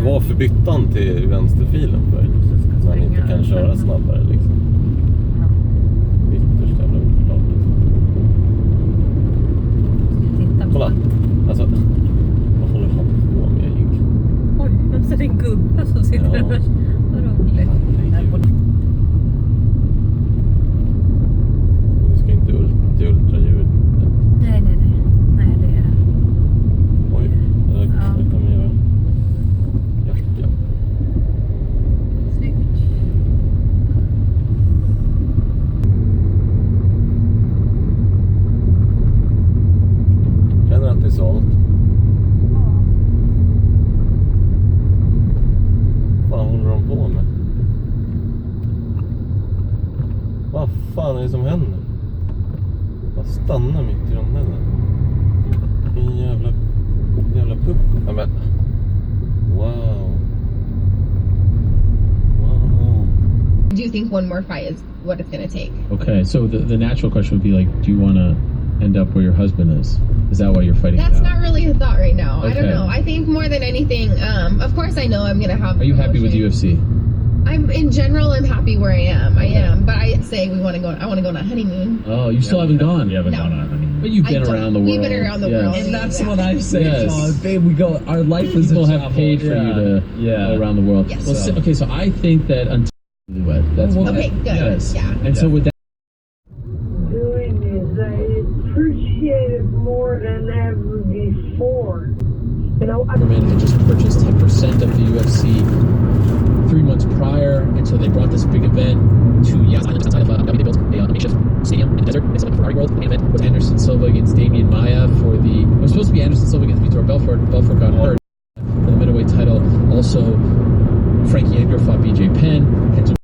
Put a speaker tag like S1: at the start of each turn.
S1: Varför bytte han till vänsterfilen för? Så han inte kan köra snabbare liksom. Ytterst jävla oklart. Kolla, alltså vad håller han på med egentligen?
S2: Oj, så det är en gubbe som sitter där. Vad roligt.
S1: Du ska inte till ultraljud.
S2: Nej, det är...
S1: Oj, det kan man göra. Ja.
S2: Snyggt.
S1: Känner att det är sålt? Vad fan håller de på med? Vad fan är det som händer? Vad stannar mitt i rondellen? En jävla pucko. Ja, men. Wow.
S3: Do you think one more fight is what it's going to take?
S4: Okay, so the natural question would be like, do you want to end up where your husband is? Is that why you're fighting?
S3: That's not really a thought right now.
S4: Okay.
S3: I don't know. I think more than anything, of course I know I'm going to have...
S4: Are you happy with UFC?
S3: In general, I'm happy where I am. Okay. I am. But I say I want to go on a honeymoon.
S4: Oh, you still haven't gone?
S5: You haven't
S3: No.
S5: gone on a honeymoon.
S4: But you've been around the world.
S3: We've been around the world.
S5: And that's
S3: Yeah.
S5: what I say,
S4: Yes.
S5: babe, we go, our life is
S4: People
S5: a
S4: have
S5: travel.
S4: paid for you to go around the world.
S3: Yes.
S4: Well,
S5: So-
S4: okay, so I think that until that's
S5: Well,
S3: Okay, good.
S4: Yes.
S3: Yeah.
S4: And so with that,
S6: doing is I appreciate it more than ever before. You know,
S4: Superman had just purchased 10% of the UFC 3 months prior, and so they brought this big event to Yas Island, just outside of Abu Dhabi. They built a makeshift stadium in the desert. They set up a Ferrari World. The main event was Anderson Silva against Damian Maia for the. It was supposed to be Anderson Silva against Vitor Belfort. Belfort got hurt for the middleweight title. Also, Frankie Edgar fought BJ Penn. Henzo